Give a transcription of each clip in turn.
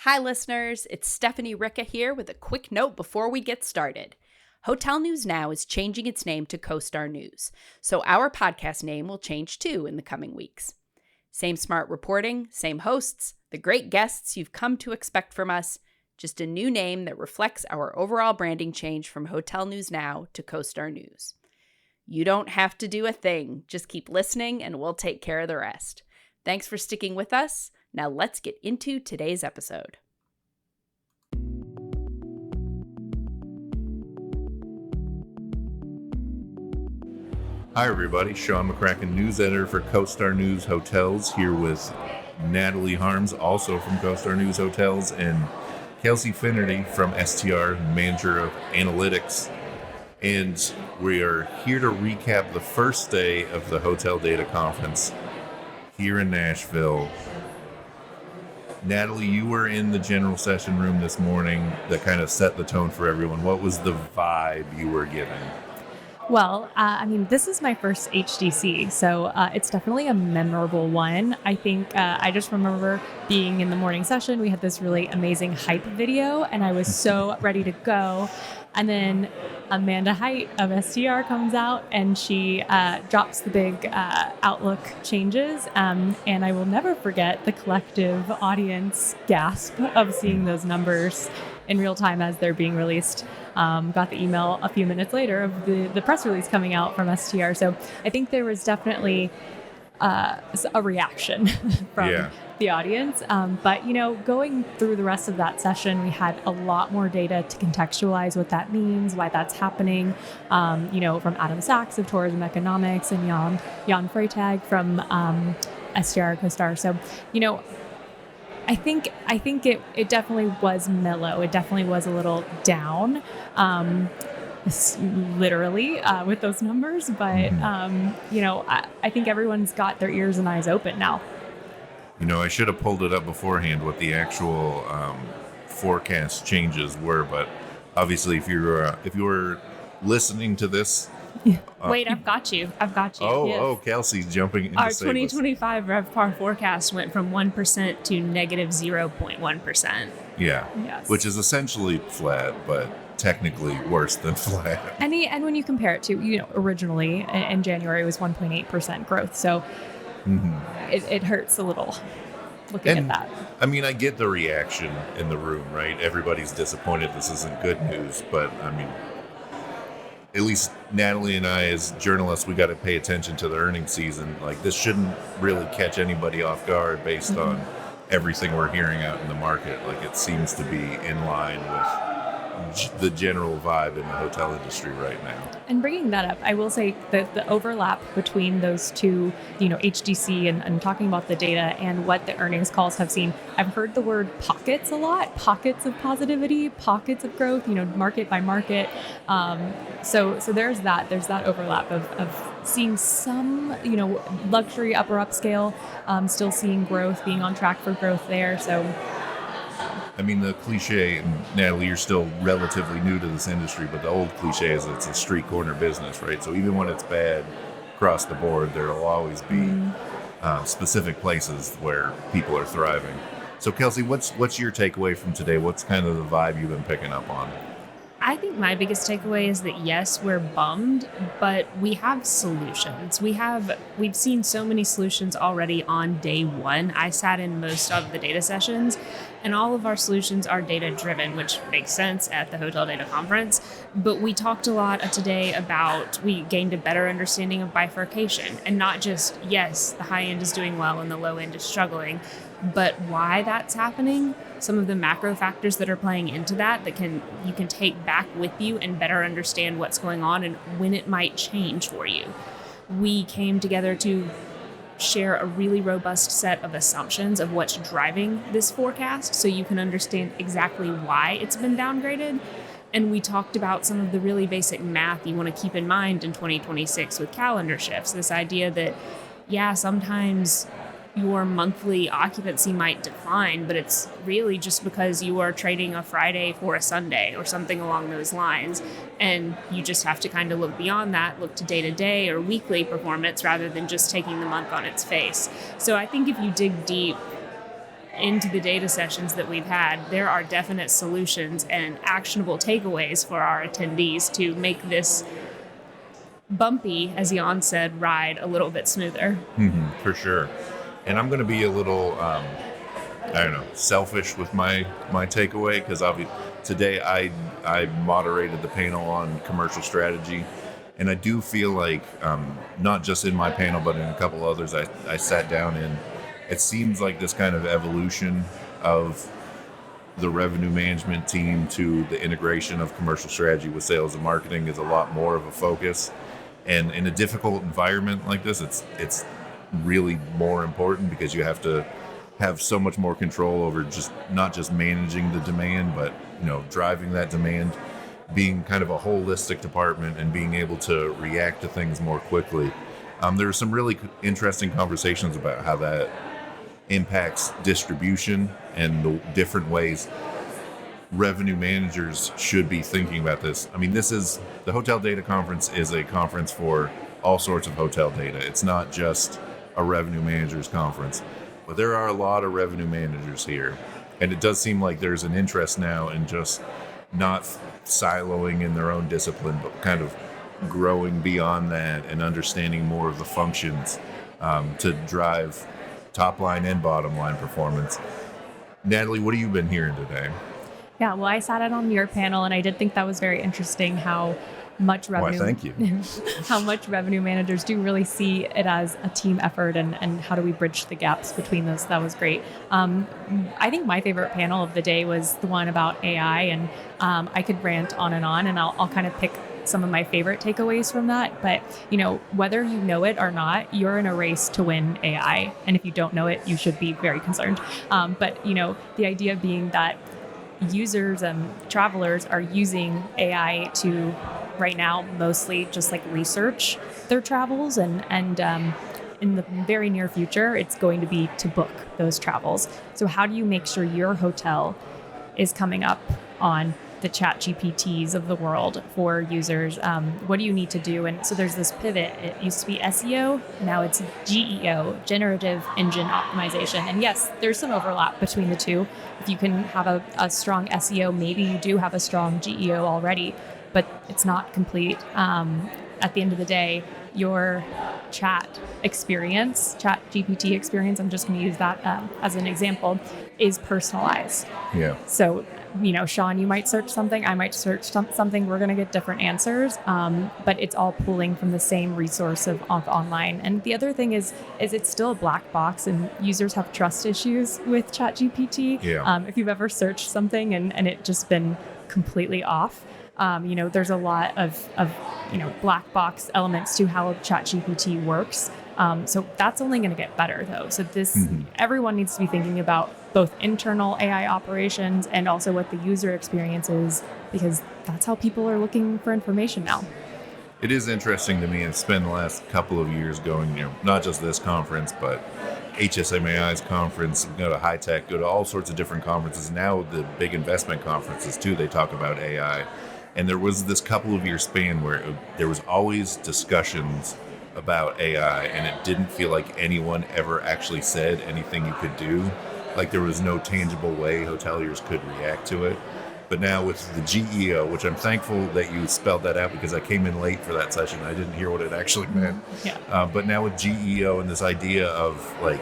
Hi, listeners. It's Stephanie Ricca here with a quick note before we get started. Hotel News Now is changing its name to CoStar News, so our podcast name will change too in the coming weeks. Same smart reporting, same hosts, the great guests you've come to expect from us, just a new name that reflects our overall branding change from Hotel News Now to CoStar News. You don't have to do a thing. Just keep listening and we'll take care of the rest. Thanks for sticking with us. Now let's get into today's episode. Hi everybody, Sean McCracken, news editor for CoStar News Hotels, here with Natalie Harms, also from CoStar News Hotels, and Kelsey Fenerty from STR, manager of analytics. And we are here to recap the first day of the Hotel Data Conference here in Nashville. Natalie, you were in the general session room this morning that kind of set the tone for everyone. What was the vibe you were given? Well, this is my first HDC, so it's definitely a memorable one. I think I just remember being in the morning session. We had this really amazing hype video, and I was so ready to go. And then Amanda Height of STR comes out, and she drops the big outlook changes. And I will never forget the collective audience gasp of seeing those numbers in real time as they're being released. Got the email a few minutes later of the press release coming out from STR. So I think there was definitely a reaction from the audience. But, going through the rest of that session, we had a lot more data to contextualize what that means, why that's happening, from Adam Sachs of Tourism Economics and Jan Freitag from STR CoStar. So, I think it definitely was mellow. It definitely was a little down, literally with those numbers. But I think everyone's got their ears and eyes open now. I should have pulled it up beforehand what the actual forecast changes were. But obviously, if you were listening to this. Wait, I've got you. Oh, Kelsey's jumping in. Our 2025 RevPAR forecast went from 1% to negative 0.1%. Yeah. Yes. Which is essentially flat, but technically worse than flat. And when you compare it to, originally in January it was 1.8% growth. So it hurts a little looking at that. I get the reaction in the room, right? Everybody's disappointed this isn't good news, but at least Natalie and I, as journalists, we got to pay attention to the earnings season. Like, this shouldn't really catch anybody off guard based on everything we're hearing out in the market. Like, it seems to be in line with the general vibe in the hotel industry right now. And bringing that up, I will say that the overlap between those two, HDC and talking about the data and what the earnings calls have seen, I've heard the word pockets a lot, pockets of positivity, pockets of growth, market by market. So there's that overlap of seeing some, luxury upper upscale, still seeing growth, being on track for growth there. So the cliche, and Natalie, you're still relatively new to this industry, but the old cliche is it's a street corner business, right? So even when it's bad across the board, there will always be specific places where people are thriving. So Kelsey, what's your takeaway from today? What's kind of the vibe you've been picking up on? I think my biggest takeaway is that, yes, we're bummed, but we have solutions. We've seen so many solutions already on day one. I sat in most of the data sessions, and all of our solutions are data-driven, which makes sense at the Hotel Data Conference. But we talked a lot today about, we gained a better understanding of bifurcation, and not just, yes, the high end is doing well and the low end is struggling, but why that's happening, some of the macro factors that are playing into that you can take back with you and better understand what's going on and when it might change for you. We came together to share a really robust set of assumptions of what's driving this forecast so you can understand exactly why it's been downgraded. And we talked about some of the really basic math you want to keep in mind in 2026 with calendar shifts. This idea that, sometimes your monthly occupancy might decline, but it's really just because you are trading a Friday for a Sunday or something along those lines. And you just have to kind of look beyond that, look to day-to-day or weekly performance rather than just taking the month on its face. So I think if you dig deep into the data sessions that we've had, there are definite solutions and actionable takeaways for our attendees to make this bumpy, as Jan said, ride a little bit smoother. For sure. And I'm going to be a little, selfish with my takeaway, because today I moderated the panel on commercial strategy. And I do feel like, not just in my panel, but in a couple others I sat down in, it seems like this kind of evolution of the revenue management team to the integration of commercial strategy with sales and marketing is a lot more of a focus. And in a difficult environment like this, it's really more important, because you have to have so much more control over not just managing the demand, but driving that demand, being kind of a holistic department and being able to react to things more quickly. There were some really interesting conversations about how that impacts distribution and the different ways revenue managers should be thinking about this. I mean, the Hotel Data Conference is a conference for all sorts of hotel data. It's not just a revenue managers conference, but there are a lot of revenue managers here. And it does seem like there's an interest now in just not siloing in their own discipline, but kind of growing beyond that and understanding more of the functions to drive top line and bottom line performance. Natalie, what have you been hearing today? Yeah, well, I sat in on your panel, and I did think that was very interesting how much revenue. Why, thank you. How much revenue managers do really see it as a team effort, and how do we bridge the gaps between those. That was great. I think my favorite panel of the day was the one about AI, and I could rant on, and I'll kind of pick some of my favorite takeaways from that. But, whether you know it or not, you're in a race to win AI. And if you don't know it, you should be very concerned. But, the idea being that users and travelers are using AI to right now mostly just like research their travels, and in the very near future, it's going to be to book those travels. So how do you make sure your hotel is coming up on the ChatGPTs of the world for users? What do you need to do? And so there's this pivot. It used to be SEO, now it's GEO, Generative Engine Optimization. And yes, there's some overlap between the two. If you can have a strong SEO, maybe you do have a strong GEO already, but it's not complete. At the end of the day, your chat GPT experience, I'm just going to use that as an example, is personalized. Yeah. So, Sean, you might search something, I might search something, we're going to get different answers, but it's all pulling from the same resource of online. And the other thing is it's still a black box, and users have trust issues with ChatGPT. Yeah. If you've ever searched something and it just been completely off, there's a lot of black box elements to how ChatGPT works. So that's only going to get better, though. So everyone needs to be thinking about both internal AI operations and also what the user experience is, because that's how people are looking for information now. It is interesting to me. I've spent the last couple of years going, not just this conference, but HSMAI's conference, go to high tech, go to all sorts of different conferences. Now the big investment conferences too, they talk about AI. And there was this couple of year span where there was always discussions about AI, and it didn't feel like anyone ever actually said anything you could do. Like there was no tangible way hoteliers could react to it. But now with the GEO, which I'm thankful that you spelled that out, because I came in late for that session. I didn't hear what it actually meant. Yeah. But now with GEO and this idea of like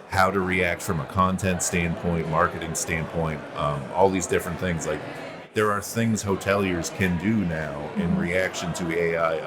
how to react from a content standpoint, marketing standpoint, all these different things, like there are things hoteliers can do now in reaction to AI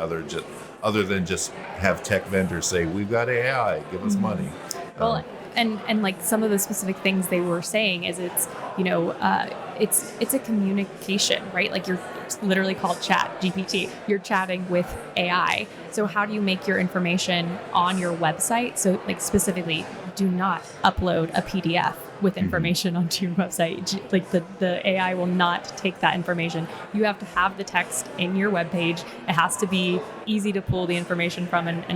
other than just have tech vendors say, we've got AI, give us money. Well, and like some of the specific things they were saying is it's a communication, right? Like it's literally called Chat GPT. You're chatting with AI. So how do you make your information on your website? So like specifically, do not upload a PDF with information onto your website. Like the AI will not take that information. You have to have the text in your webpage. It has to be easy to pull the information from and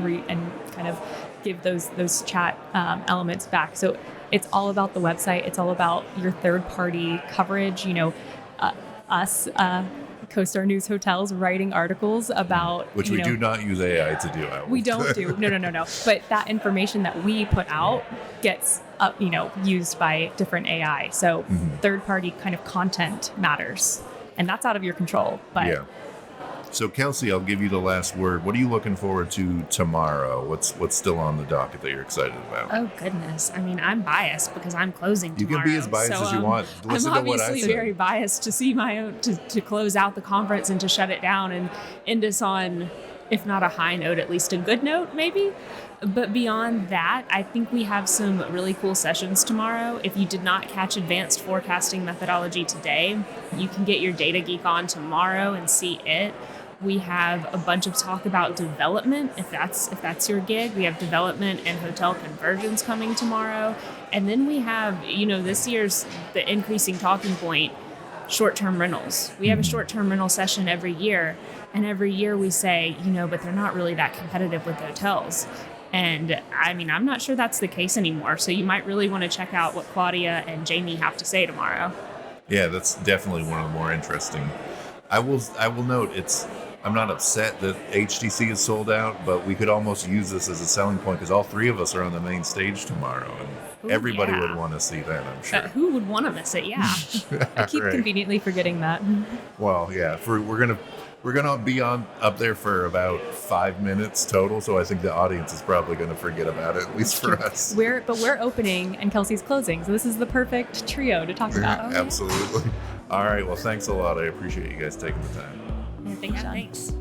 kind of give those chat elements back. So it's all about the website. It's all about your third-party coverage. Us, CoStar News Hotels, writing articles about which we do not use AI to do. We don't do. No. But that information that we put out gets used by different AI. So third-party kind of content matters, and that's out of your control. But yeah. So Kelsey, I'll give you the last word. What are you looking forward to tomorrow? What's still on the docket that you're excited about? Oh goodness! I mean, I'm biased because I'm closing You tomorrow. can be as biased as you want. Listen I'm to what I obviously said. very biased to see my own to close out the conference and to shut it down and end us on, if not a high note, at least a good note, maybe. But beyond that, I think we have some really cool sessions tomorrow. If you did not catch advanced forecasting methodology today, you can get your Data Geek on tomorrow and see it. We have a bunch of talk about development, if that's your gig. We have development and hotel conversions coming tomorrow. And then we have, this year's the increasing talking point, short-term rentals. We have a short-term rental session every year. And every year we say, but they're not really that competitive with hotels. And I mean, I'm not sure that's the case anymore. So you might really want to check out what Claudia and Jamie have to say tomorrow. Yeah, that's definitely one of the more interesting. I will note I'm not upset that HTC is sold out, but we could almost use this as a selling point because all three of us are on the main stage tomorrow, and everybody would want to see that, I'm sure. Who would want to miss it? Yeah. I keep Right. conveniently forgetting that. Well, yeah, we're gonna be up there for about 5 minutes total, so I think the audience is probably gonna forget about it, at least for us. We're opening and Kelsey's closing, so this is the perfect trio to talk about. Absolutely. All right, well, thanks a lot. I appreciate you guys taking the time. Yeah, thanks, John. Thanks.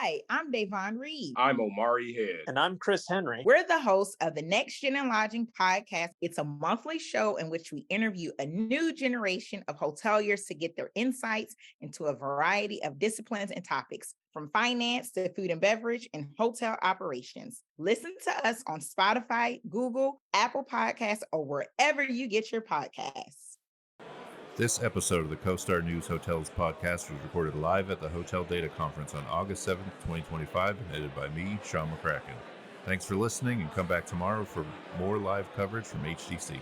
Hi, I'm Davon Reed. I'm Omari Head. And I'm Chris Henry. We're the hosts of the Next Gen and Lodging podcast. It's a monthly show in which we interview a new generation of hoteliers to get their insights into a variety of disciplines and topics, from finance to food and beverage and hotel operations. Listen to us on Spotify, Google, Apple Podcasts, or wherever you get your podcasts. This episode of the CoStar News Hotels podcast was recorded live at the Hotel Data Conference on August 7th, 2025, and edited by me, Sean McCracken. Thanks for listening, and come back tomorrow for more live coverage from HTC.